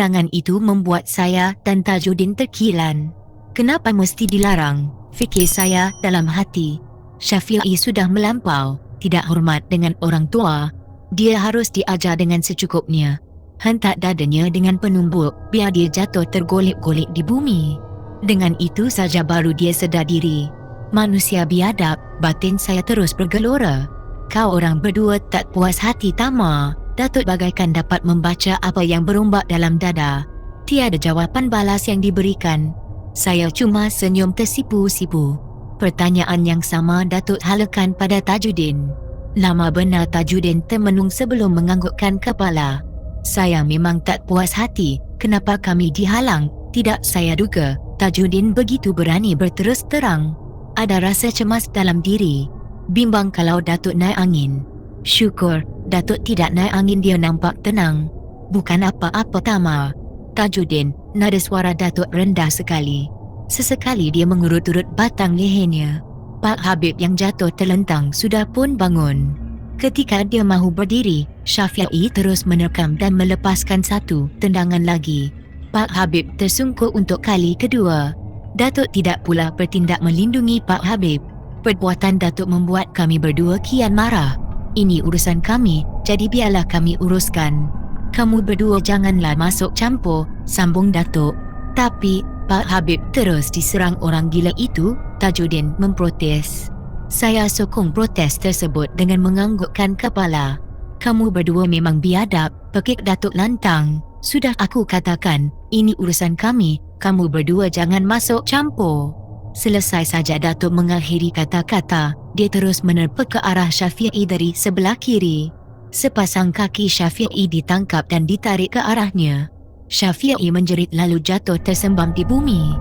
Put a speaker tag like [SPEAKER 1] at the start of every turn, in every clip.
[SPEAKER 1] Larangan itu membuat saya dan Tajuddin terkilan. Kenapa mesti dilarang? Fikir saya dalam hati. Syafi'i sudah melampau, tidak hormat dengan orang tua. Dia harus diajar dengan secukupnya. Hentak dadanya dengan penumbuk, biar dia jatuh tergolek-golek di bumi. Dengan itu saja baru dia sedar diri. Manusia biadab, batin saya terus bergelora. Kau orang berdua tak puas hati tama. Datuk bagaikan dapat membaca apa yang berombak dalam dada. Tiada jawapan balas yang diberikan. Saya cuma senyum tersipu-sipu. Pertanyaan yang sama Datuk halakan pada Tajuddin. Lama benar Tajuddin termenung sebelum menganggukkan kepala. Saya memang tak puas hati. Kenapa kami dihalang? Tidak saya duga Tajuddin begitu berani berterus terang. Ada rasa cemas dalam diri. Bimbang kalau Datuk naik angin. Syukur Datuk tidak naik angin, dia nampak tenang. Bukan apa-apa tama. Tajuddin, nada suara Datuk rendah sekali. Sesekali dia mengurut-urut batang lehernya. Pak Habib yang jatuh terlentang sudah pun bangun. Ketika dia mahu berdiri, Syafi'i terus menerkam dan melepaskan satu tendangan lagi. Pak Habib tersungkur untuk kali kedua. Datuk tidak pula bertindak melindungi Pak Habib. Perbuatan Datuk membuat kami berdua kian marah. Ini urusan kami, jadi biarlah kami uruskan. Kamu berdua janganlah masuk campur, sambung Datuk. Tapi, Pak Habib terus diserang orang gila itu, Tajuddin memprotes. Saya sokong protes tersebut dengan menganggukkan kepala. Kamu berdua memang biadab, pekik Datuk lantang. Sudah aku katakan, ini urusan kami, kamu berdua jangan masuk campur. Selesai saja Datuk mengakhiri kata-kata, dia terus menerpa ke arah Syafi'i dari sebelah kiri. Sepasang kaki Syafi'i ditangkap dan ditarik ke arahnya. Syafi'i menjerit lalu jatuh tersembam di bumi.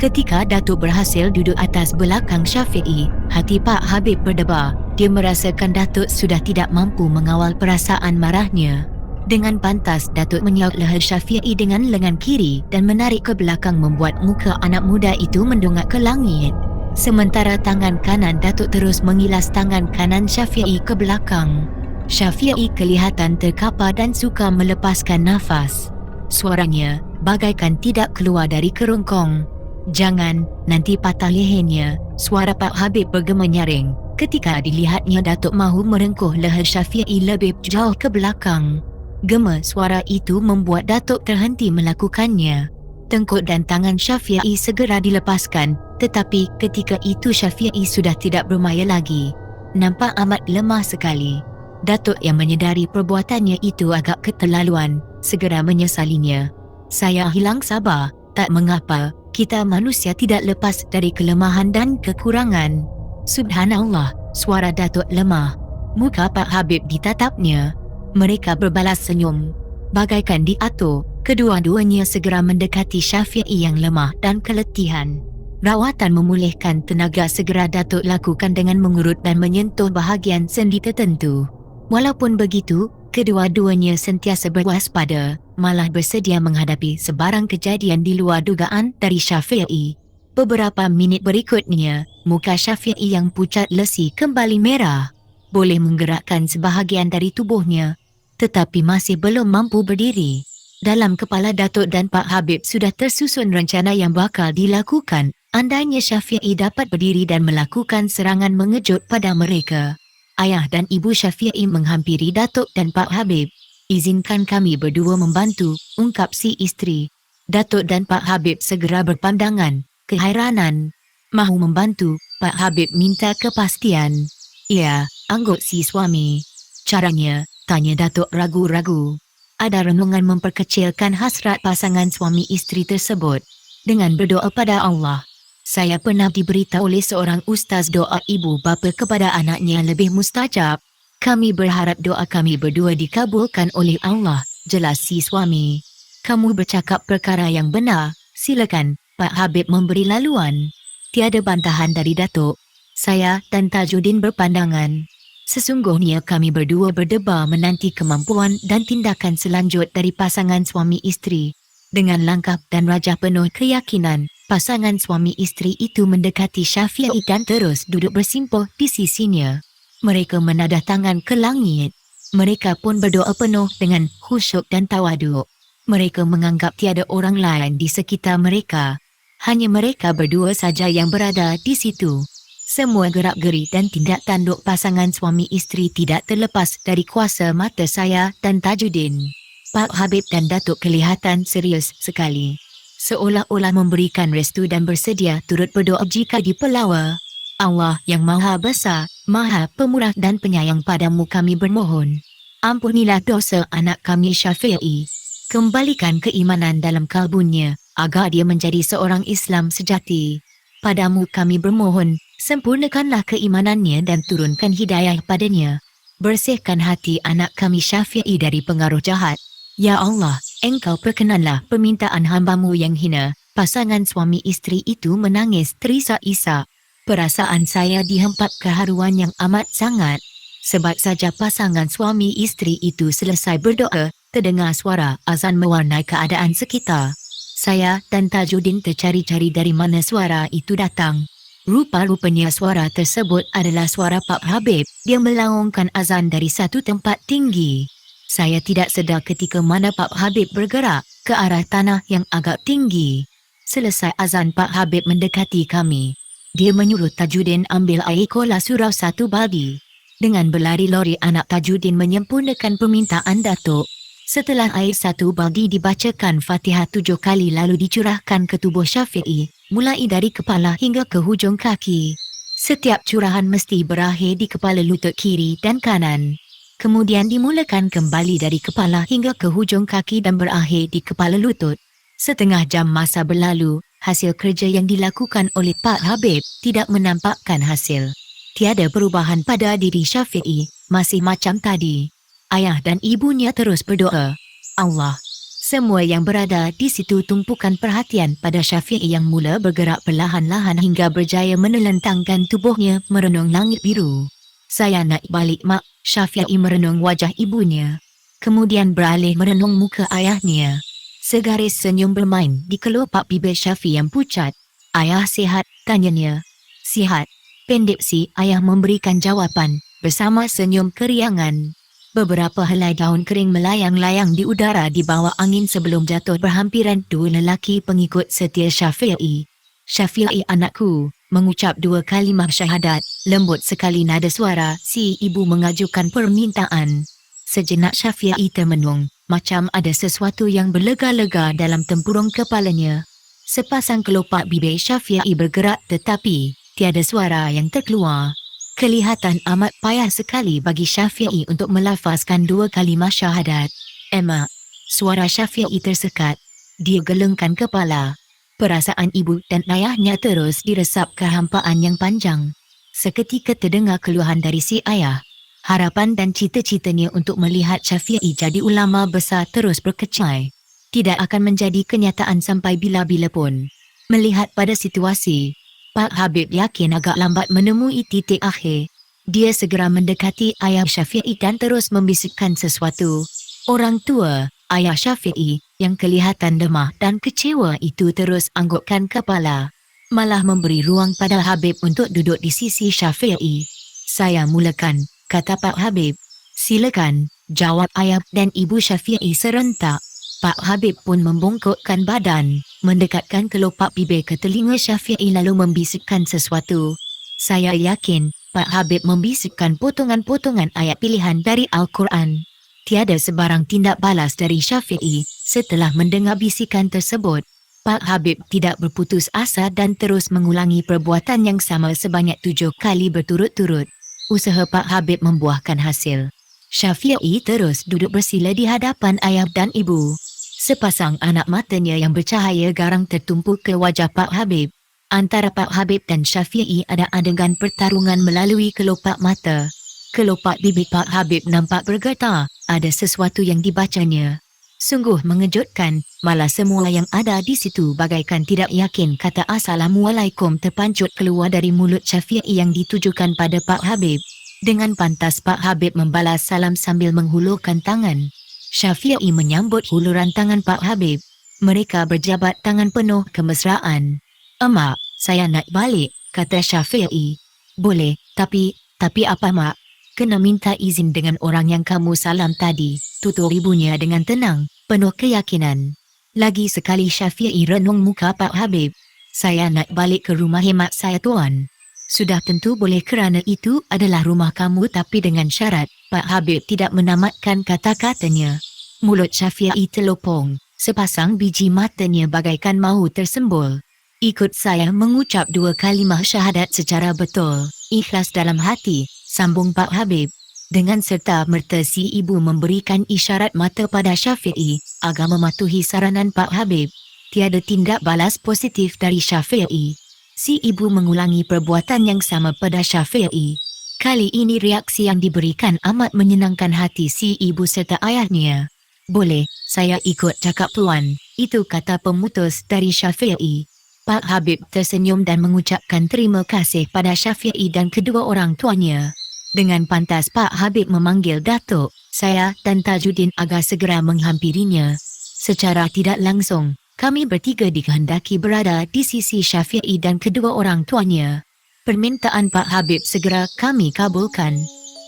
[SPEAKER 1] Ketika Datuk berhasil duduk atas belakang Syafi'i, hati Pak Habib berdebar. Dia merasakan Datuk sudah tidak mampu mengawal perasaan marahnya. Dengan pantas Datuk menyaut leher Syafi'i dengan lengan kiri dan menarik ke belakang membuat muka anak muda itu mendongak ke langit. Sementara tangan kanan Datuk terus mengilas tangan kanan Syafi'i ke belakang. Syafi'i kelihatan terkapar dan suka melepaskan nafas. Suaranya bagaikan tidak keluar dari kerongkong. Jangan, nanti patah lehernya, suara Pak Habib bergema nyaring. Ketika dilihatnya Datuk mahu merengkuh leher Syafi'i lebih jauh ke belakang. Gema suara itu membuat Datuk terhenti melakukannya. Tengkuk dan tangan Syafi'i segera dilepaskan, tetapi ketika itu Syafi'i sudah tidak bermaya lagi. Nampak amat lemah sekali. Datuk yang menyedari perbuatannya itu agak keterlaluan, segera menyesalinya. Saya hilang sabar, tak mengapa, kita manusia tidak lepas dari kelemahan dan kekurangan. Subhanallah, suara Datuk lemah. Muka Pak Habib ditatapnya. Mereka berbalas senyum. Bagaikan diatur, kedua-duanya segera mendekati Syafi'i yang lemah dan keletihan. Rawatan memulihkan tenaga segera Datuk lakukan dengan mengurut dan menyentuh bahagian sendi tertentu. Walaupun begitu, kedua-duanya sentiasa berwaspada, malah bersedia menghadapi sebarang kejadian di luar dugaan dari Syafi'i. Beberapa minit berikutnya, muka Syafi'i yang pucat lesi kembali merah. Boleh menggerakkan sebahagian dari tubuhnya, tetapi masih belum mampu berdiri. Dalam kepala Datuk dan Pak Habib sudah tersusun rencana yang bakal dilakukan andainya Syafi'i dapat berdiri dan melakukan serangan mengejut pada mereka. Ayah dan ibu Syafi'i menghampiri Datuk dan Pak Habib. Izinkan kami berdua membantu, ungkap si isteri. Datuk dan Pak Habib segera berpandangan, kehairanan. Mahu membantu, Pak Habib minta kepastian. Ya, angguk si suami. Caranya, tanya Datuk ragu-ragu. Ada renungan memperkecilkan hasrat pasangan suami isteri tersebut. Dengan berdoa pada Allah. Saya pernah diberitahu oleh seorang ustaz doa ibu bapa kepada anaknya lebih mustajab. Kami berharap doa kami berdua dikabulkan oleh Allah, jelas si suami. Kamu bercakap perkara yang benar, silakan, Pak Habib memberi laluan. Tiada bantahan dari Datuk. Saya dan Tajuddin berpandangan. Sesungguhnya kami berdua berdebar menanti kemampuan dan tindakan selanjut dari pasangan suami isteri. Dengan langkah dan wajah penuh keyakinan, pasangan suami isteri itu mendekati Syafi'i dan terus duduk bersimpuh di sisinya. Mereka menadah tangan ke langit. Mereka pun berdoa penuh dengan khusyuk dan tawaduk. Mereka menganggap tiada orang lain di sekitar mereka. Hanya mereka berdua saja yang berada di situ. Semua gerak-geri dan tindak tanduk pasangan suami isteri tidak terlepas dari kuasa mata saya dan Tajuddin. Pak Habib dan Datuk kelihatan serius sekali. Seolah-olah memberikan restu dan bersedia turut berdoa jika dipelawa. Allah yang Maha Besar, Maha Pemurah dan Penyayang, padamu kami bermohon. Ampunilah dosa anak kami Syafi'i. Kembalikan keimanan dalam kalbunya, agar dia menjadi seorang Islam sejati. Padamu kami bermohon, sempurnakanlah keimanannya dan turunkan hidayah padanya. Bersihkan hati anak kami Syafi'i dari pengaruh jahat. Ya Allah, Engkau perkenanlah permintaan hamba-Mu yang hina. Pasangan suami isteri itu menangis terisak-isak. Perasaan saya dihempap keharuan yang amat sangat. Sebab saja pasangan suami isteri itu selesai berdoa, terdengar suara azan mewarnai keadaan sekitar. Saya dan Tajuddin tercari-cari dari mana suara itu datang. Rupa-rupanya suara tersebut adalah suara Pak Habib. Dia melaungkan azan dari satu tempat tinggi. Saya tidak sedar ketika mana Pak Habib bergerak ke arah tanah yang agak tinggi. Selesai azan, Pak Habib mendekati kami. Dia menyuruh Tajuddin ambil air kola surau satu baldi. Dengan berlari-lari anak Tajuddin menyempurnakan permintaan Datuk. Setelah air satu baldi dibacakan Fatihah 7 kali lalu dicurahkan ke tubuh Syafi'i, mulai dari kepala hingga ke hujung kaki. Setiap curahan mesti berakhir di kepala lutut kiri dan kanan. Kemudian dimulakan kembali dari kepala hingga ke hujung kaki dan berakhir di kepala lutut. Setengah jam masa berlalu, hasil kerja yang dilakukan oleh Pak Habib tidak menampakkan hasil. Tiada perubahan pada diri Syafi'i, masih macam tadi. Ayah dan ibunya terus berdoa. Allah. Semua yang berada di situ tumpukan perhatian pada Syafi'i yang mula bergerak perlahan-lahan hingga berjaya menelentangkan tubuhnya merenung langit biru. Saya naik balik, Mak. Syafi'i merenung wajah ibunya. Kemudian beralih merenung muka ayahnya. Segaris senyum bermain di kelopak bibir Syafi'i yang pucat. Ayah sihat? Tanyanya. Sihat. Pendek si ayah memberikan jawapan, bersama senyum keriangan. Beberapa helai daun kering melayang-layang di udara di bawah angin sebelum jatuh berhampiran dua lelaki pengikut setia Syafi'i. Syafi'i anakku, mengucap 2 kalimah syahadat, lembut sekali nada suara si ibu mengajukan permintaan. Sejenak Syafi'i termenung, macam ada sesuatu yang berlega-lega dalam tempurung kepalanya. Sepasang kelopak bibir Syafi'i bergerak tetapi tiada suara yang terkeluar. Kelihatan amat payah sekali bagi Syafi'i untuk melafazkan 2 kalimah syahadat. Emak. Suara Syafi'i tersekat. Dia gelengkan kepala. Perasaan ibu dan ayahnya terus diresap kehampaan yang panjang. Seketika terdengar keluhan dari si ayah. Harapan dan cita-citanya untuk melihat Syafi'i jadi ulama besar terus berkecai. Tidak akan menjadi kenyataan sampai bila-bila pun. Melihat pada situasi, Pak Habib yakin agak lambat menemui titik akhir. Dia segera mendekati ayah Syafi'i dan terus membisikkan sesuatu. Orang tua, ayah Syafi'i, yang kelihatan lemah dan kecewa itu terus anggukkan kepala. Malah memberi ruang pada Habib untuk duduk di sisi Syafi'i. Saya mulakan, kata Pak Habib. Silakan, jawab ayah dan ibu Syafi'i serentak. Pak Habib pun membongkokkan badan, mendekatkan kelopak bibir ke telinga Syafi'i lalu membisikkan sesuatu. Saya yakin, Pak Habib membisikkan potongan-potongan ayat pilihan dari Al-Quran. Tiada sebarang tindak balas dari Syafi'i. Setelah mendengar bisikan tersebut, Pak Habib tidak berputus asa dan terus mengulangi perbuatan yang sama sebanyak 7 kali berturut-turut. Usaha Pak Habib membuahkan hasil. Syafi'i terus duduk bersila di hadapan ayah dan ibu. Sepasang anak matanya yang bercahaya garang tertumpuk ke wajah Pak Habib. Antara Pak Habib dan Syafi'i ada adegan pertarungan melalui kelopak mata. Kelopak bibir Pak Habib nampak bergetar, ada sesuatu yang dibacanya. Sungguh mengejutkan, malah semua yang ada di situ bagaikan tidak yakin kata Assalamualaikum terpancut keluar dari mulut Syafi'i yang ditujukan pada Pak Habib. Dengan pantas Pak Habib membalas salam sambil menghulurkan tangan. Syafi'i menyambut huluran tangan Pak Habib. Mereka berjabat tangan penuh kemesraan. Emak, saya nak balik, kata Syafi'i. Boleh, tapi apa mak? Kena minta izin dengan orang yang kamu salam tadi, tutur ibunya dengan tenang, penuh keyakinan. Lagi sekali Syafi'i renung muka Pak Habib. Saya nak balik ke rumah hemat saya tuan. Sudah tentu boleh kerana itu adalah rumah kamu tapi dengan syarat, Pak Habib tidak menamatkan kata-katanya. Mulut Syafi'i terlopong, sepasang biji matanya bagaikan mahu tersembul. Ikut saya mengucap 2 kalimah syahadat secara betul, ikhlas dalam hati, sambung Pak Habib. Dengan serta-merta si ibu memberikan isyarat mata pada Syafi'i, agar mematuhi saranan Pak Habib. Tiada tindak balas positif dari Syafi'i. Si ibu mengulangi perbuatan yang sama pada Syafi'i. Kali ini reaksi yang diberikan amat menyenangkan hati si ibu serta ayahnya. Boleh, saya ikut cakap tuan, itu kata pemutus dari Syafi'i. Pak Habib tersenyum dan mengucapkan terima kasih pada Syafi'i dan kedua orang tuanya. Dengan pantas Pak Habib memanggil Datuk, saya dan Tajuddin agar segera menghampirinya. Secara tidak langsung, kami bertiga dikehendaki berada di sisi Syafi'i dan kedua orang tuanya. Permintaan Pak Habib segera kami kabulkan.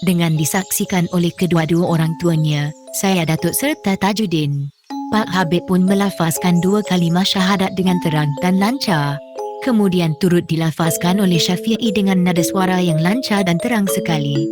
[SPEAKER 1] Dengan disaksikan oleh kedua-dua orang tuanya, saya Datuk serta Tajuddin. Pak Habib pun melafazkan 2 kalimah syahadat dengan terang dan lancar. Kemudian turut dilafazkan oleh Syafi'i dengan nada suara yang lancar dan terang sekali.